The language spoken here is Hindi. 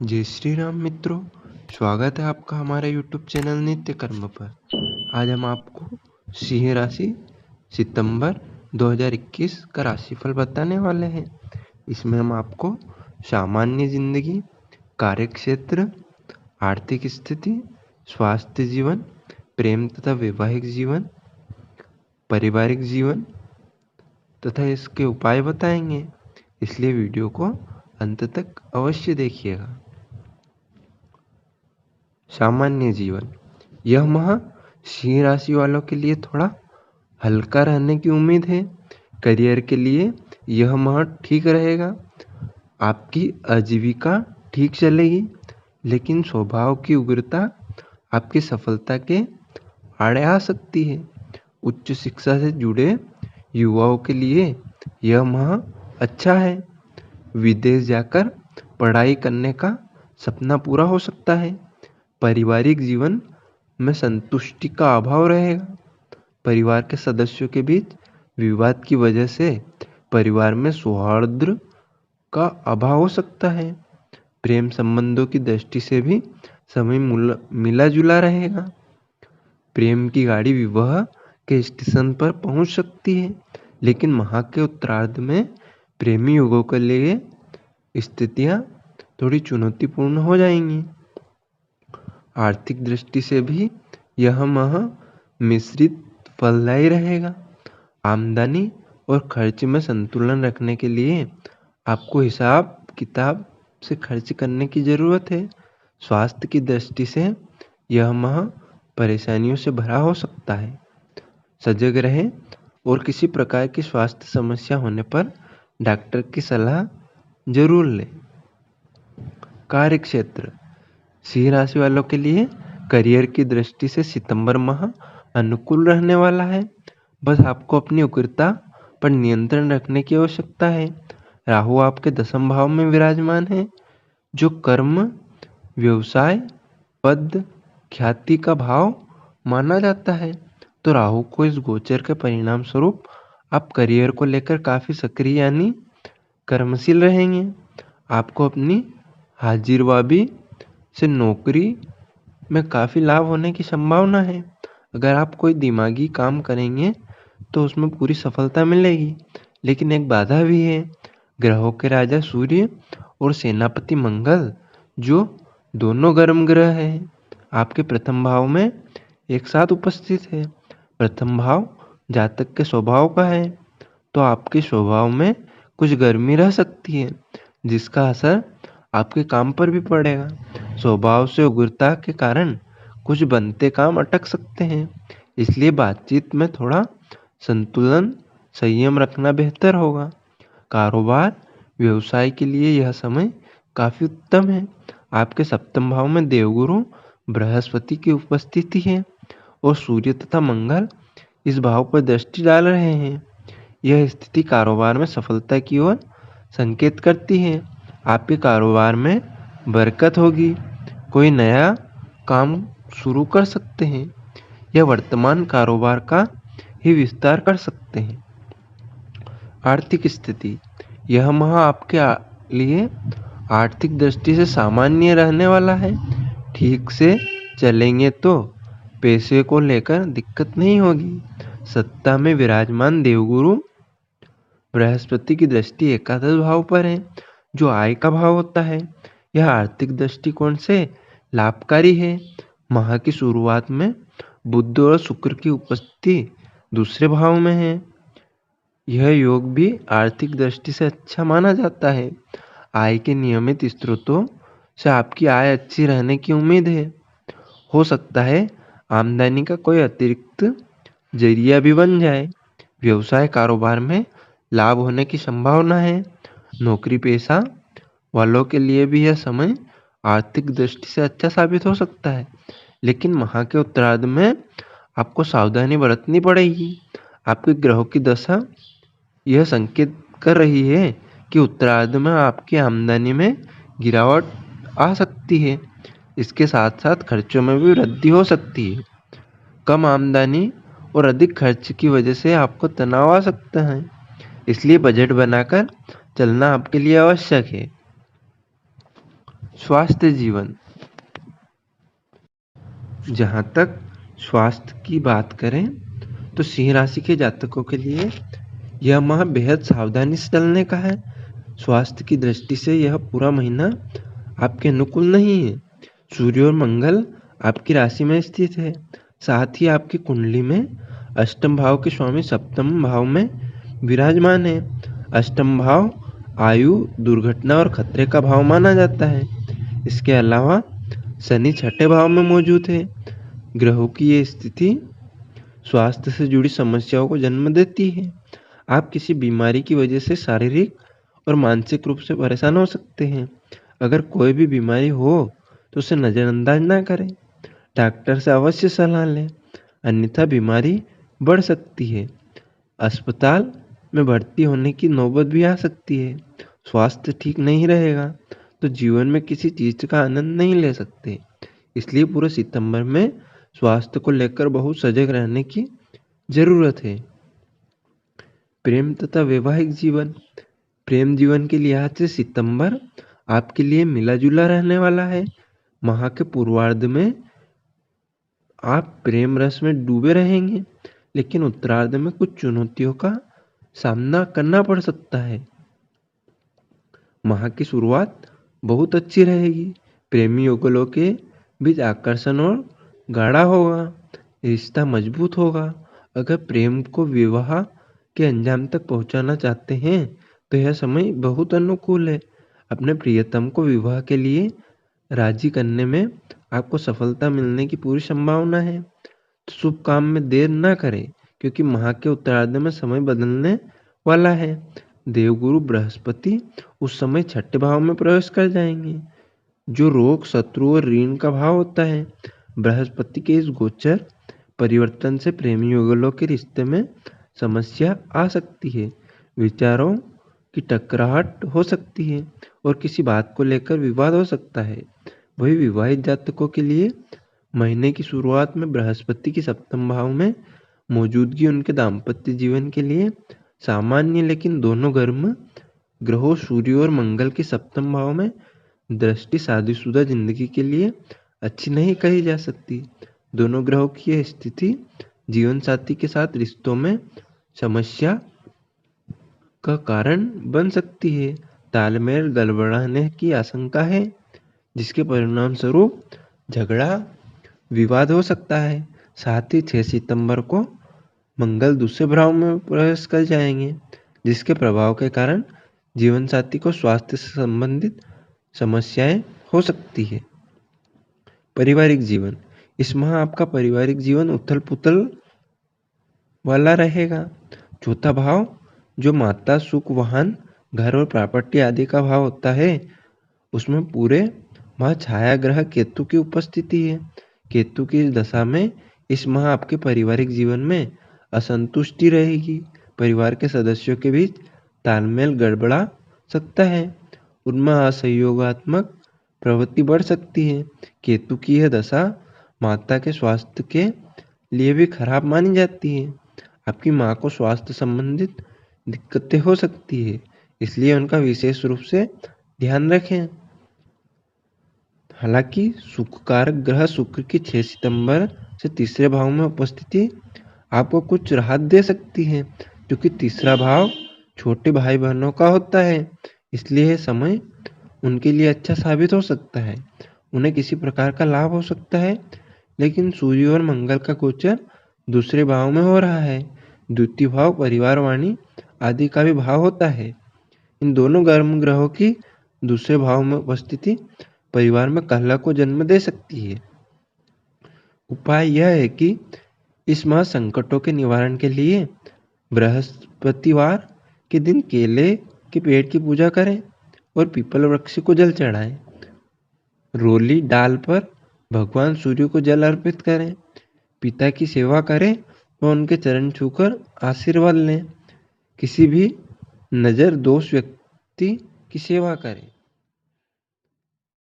जय श्री राम मित्रों, स्वागत है आपका हमारे YouTube चैनल नित्य कर्म पर। आज हम आपको सिंह राशि सितंबर 2021 का राशिफल बताने वाले हैं। इसमें हम आपको सामान्य जिंदगी, कार्यक्षेत्र, आर्थिक स्थिति, स्वास्थ्य जीवन, प्रेम तथा वैवाहिक जीवन, पारिवारिक जीवन तथा इसके उपाय बताएंगे, इसलिए वीडियो को अंत तक अवश्य देखिएगा। सामान्य जीवन, यह माह सिंह राशि वालों के लिए थोड़ा हल्का रहने की उम्मीद है। करियर के लिए यह माह ठीक रहेगा। आपकी आजीविका ठीक चलेगी, लेकिन स्वभाव की उग्रता आपकी सफलता के आड़े आ सकती है। उच्च शिक्षा से जुड़े युवाओं के लिए यह माह अच्छा है। विदेश जाकर पढ़ाई करने का सपना पूरा हो सकता है। पारिवारिक जीवन में संतुष्टि का अभाव रहेगा। परिवार के सदस्यों के बीच विवाद की वजह से परिवार में सौहार्द का अभाव हो सकता है। प्रेम संबंधों की दृष्टि से भी समय मिला जुला रहेगा। प्रेम की गाड़ी विवाह के स्टेशन पर पहुंच सकती है, लेकिन माह के उत्तरार्ध में प्रेमी युगों के लिए स्थितियां थोड़ी चुनौतीपूर्ण हो जाएंगी। आर्थिक दृष्टि से भी यह माह मिश्रित फलदायी रहेगा। आमदनी और खर्च में संतुलन रखने के लिए आपको हिसाब किताब से खर्च करने की ज़रूरत है। स्वास्थ्य की दृष्टि से यह माह परेशानियों से भरा हो सकता है। सजग रहें और किसी प्रकार की स्वास्थ्य समस्या होने पर डॉक्टर की सलाह जरूर लें। कार्यक्षेत्र, सिंह राशि वालों के लिए करियर की दृष्टि से सितंबर माह अनुकूल रहने वाला है। बस आपको अपनी उग्रता पर नियंत्रण रखने की आवश्यकता है। राहु आपके 10वें भाव में विराजमान है, जो कर्म, व्यवसाय, पद, ख्याति का भाव माना जाता है। तो राहु को इस गोचर के परिणाम स्वरूप आप करियर को लेकर काफी सक्रिय यानी कर्मशील रहेंगे। आपको अपनी हाजिरवाबी से नौकरी में काफ़ी लाभ होने की संभावना है। अगर आप कोई दिमागी काम करेंगे तो उसमें पूरी सफलता मिलेगी, लेकिन एक बाधा भी है। ग्रहों के राजा सूर्य और सेनापति मंगल, जो दोनों गर्म ग्रह हैं, आपके प्रथम भाव में एक साथ उपस्थित है। प्रथम भाव जातक के स्वभाव का है, तो आपके स्वभाव में कुछ गर्मी रह सकती है, जिसका असर आपके काम पर भी पड़ेगा। स्वभाव से उग्रता के कारण कुछ बनते काम अटक सकते हैं, इसलिए बातचीत में थोड़ा संतुलन, संयम रखना बेहतर होगा। कारोबार, व्यवसाय के लिए यह समय काफी उत्तम है। आपके सप्तम भाव में देवगुरु बृहस्पति की उपस्थिति है और सूर्य तथा मंगल इस भाव पर दृष्टि डाल रहे हैं। यह स्थिति कारोबार में सफलता की ओर संकेत करती है। आपके कारोबार में बरकत होगी। कोई नया काम शुरू कर सकते हैं या वर्तमान कारोबार का ही विस्तार कर सकते हैं। आर्थिक स्थिति, यह माह आपके लिए आर्थिक दृष्टि से सामान्य रहने वाला है। ठीक से चलेंगे तो पैसे को लेकर दिक्कत नहीं होगी। सत्ता में विराजमान देवगुरु बृहस्पति की दृष्टि एकादश भाव पर है, जो आय का भाव होता है। यह आर्थिक दृष्टिकोण से लाभकारी है। माह की शुरुआत में बुध और शुक्र की उपस्थिति दूसरे भाव में है। यह योग भी आर्थिक दृष्टि से अच्छा माना जाता है। आय के नियमित स्रोतों से आपकी आय अच्छी रहने की उम्मीद है। हो सकता है आमदनी का कोई अतिरिक्त जरिया भी बन जाए। व्यवसाय कारोबार में लाभ होने की संभावना है। नौकरी पेशा वालों के लिए भी यह समय आर्थिक दृष्टि से अच्छा साबित हो सकता है, लेकिन माह के उत्तरार्ध में आपको सावधानी बरतनी पड़ेगी। आपके ग्रहों की दशा यह संकेत कर रही है कि उत्तरार्ध में आपकी आमदनी में गिरावट आ सकती है। इसके साथ साथ खर्चों में भी वृद्धि हो सकती है। कम आमदनी और अधिक खर्च की वजह से आपको तनाव आ सकता है, इसलिए बजट बनाकर चलना आपके लिए आवश्यक है। स्वास्थ्य जीवन। जहाँ तक स्वास्थ्य की बात करें तो सिंह राशि के जातकों के लिए यह माह बेहद सावधानी से चलने का है। स्वास्थ्य की दृष्टि से यह पूरा महीना आपके अनुकूल नहीं है। सूर्य और मंगल आपकी राशि में स्थित है, साथ ही आपकी कुंडली में अष्टम भाव के स्वामी सप्तम भाव में विराजमान है। अष्टम भाव आयु, दुर्घटना और खतरे का भाव माना जाता है। इसके अलावा शनि छठे भाव में मौजूद है। ग्रहों की ये स्थिति स्वास्थ्य से जुड़ी समस्याओं को जन्म देती है। आप किसी बीमारी की वजह से शारीरिक और मानसिक रूप से परेशान हो सकते हैं। अगर कोई भी बीमारी हो तो उसे नज़रअंदाज ना करें, डॉक्टर से अवश्य सलाह लें, अन्यथा बीमारी बढ़ सकती है। अस्पताल में भर्ती होने की नौबत भी आ सकती है। स्वास्थ्य ठीक नहीं रहेगा तो जीवन में किसी चीज़ का आनंद नहीं ले सकते। इसलिए पूरे सितंबर में स्वास्थ्य को लेकर बहुत सजग रहने की जरूरत है। प्रेम तथा वैवाहिक जीवन। प्रेम जीवन के लिहाज से सितंबर आपके लिए मिला जुला रहने वाला है। माह के पूर्वार्ध में आप प्रेम रस में डूबे रहेंगे, लेकिन उत्तरार्ध में कुछ चुनौतियों का सामना करना पड़ सकता है। माह की शुरुआत बहुत अच्छी रहेगी। प्रेमी युगलों के बीच आकर्षण और गाढ़ा होगा, रिश्ता मजबूत होगा। अगर प्रेम को विवाह के अंजाम तक पहुंचाना चाहते हैं तो यह समय बहुत अनुकूल है। अपने प्रियतम को विवाह के लिए राजी करने में आपको सफलता मिलने की पूरी संभावना है। तो शुभ काम में देर ना करें, क्योंकि माह के उत्तरार्ध में समय बदलने वाला है। देवगुरु बृहस्पति उस समय छठे भाव में प्रवेश कर जाएंगे, जो रोग, शत्रु और ऋण का भाव होता है। बृहस्पति के इस गोचर परिवर्तन से प्रेमी युगलों के रिश्ते में समस्या आ सकती है। विचारों की टकराहट हो सकती है और किसी बात को लेकर विवाद हो सकता है। वही विवाहित जातकों के लिए महीने की शुरुआत में बृहस्पति की सप्तम भाव में मौजूदगी उनके दाम्पत्य जीवन के लिए सामान्य, लेकिन दोनों गर्म ग्रहों सूर्य और मंगल की सप्तम भाव में दृष्टि शादीशुदा जिंदगी के लिए अच्छी नहीं कही जा सकती। दोनों ग्रहों की यह स्थिति जीवन साथी के साथ रिश्तों में समस्या का कारण बन सकती है। तालमेल गड़बड़ाने की आशंका है, जिसके परिणाम स्वरूप झगड़ा विवाद हो सकता है। साथ ही 6 सितंबर को मंगल दूसरे भाव में प्रवेश कर जाएंगे, जिसके प्रभाव के कारण जीवन साथी को स्वास्थ्य से संबंधित समस्याएं हो सकती है। पारिवारिक जीवन। इस माह आपका पारिवारिक जीवन उथल पुथल वाला रहेगा। चौथा भाव, जो माता, सुख, वाहन, घर और प्रॉपर्टी आदि का भाव होता है, उसमें पूरे माह छाया ग्रह केतु की उपस्थिति है। केतु की इस दशा में इस माह आपके पारिवारिक जीवन में असंतुष्टि रहेगी। परिवार के सदस्यों के बीच तालमेल गड़बड़ा सकता है। उनमें असहयोगात्मक प्रवृत्ति बढ़ सकती है। केतु की यह दशा माता के स्वास्थ्य के लिए भी खराब मानी जाती है। आपकी माँ को स्वास्थ्य संबंधित दिक्कतें हो सकती है, इसलिए उनका विशेष रूप से ध्यान रखें। हालांकि सुख कारक ग्रह शुक्र की 6 सितंबर से तीसरे भाव में उपस्थिति आपको कुछ राहत दे सकती है, क्योंकि तीसरा भाव छोटे भाई बहनों का होता है। इसलिए यह समय उनके लिए अच्छा साबित हो सकता है। उन्हें किसी प्रकार का लाभ हो सकता है, लेकिन सूर्य और मंगल का गोचर दूसरे भाव में हो रहा है। द्वितीय भाव परिवार, वाणी आदि का भी भाव होता है। इन दोनों गर्म ग्रहों की दूसरे भाव में उपस्थिति परिवार में कलह को जन्म दे सकती है। उपाय यह है कि इस माह संकटों के निवारण के लिए बृहस्पतिवार के दिन केले के पेड़ की पूजा करें और पीपल वृक्ष को जल चढ़ाएं। रोली डाल पर भगवान सूर्य को जल अर्पित करें। पिता की सेवा करें व उनके चरण छूकर आशीर्वाद लें। किसी भी नज़र दोष व्यक्ति की सेवा करें।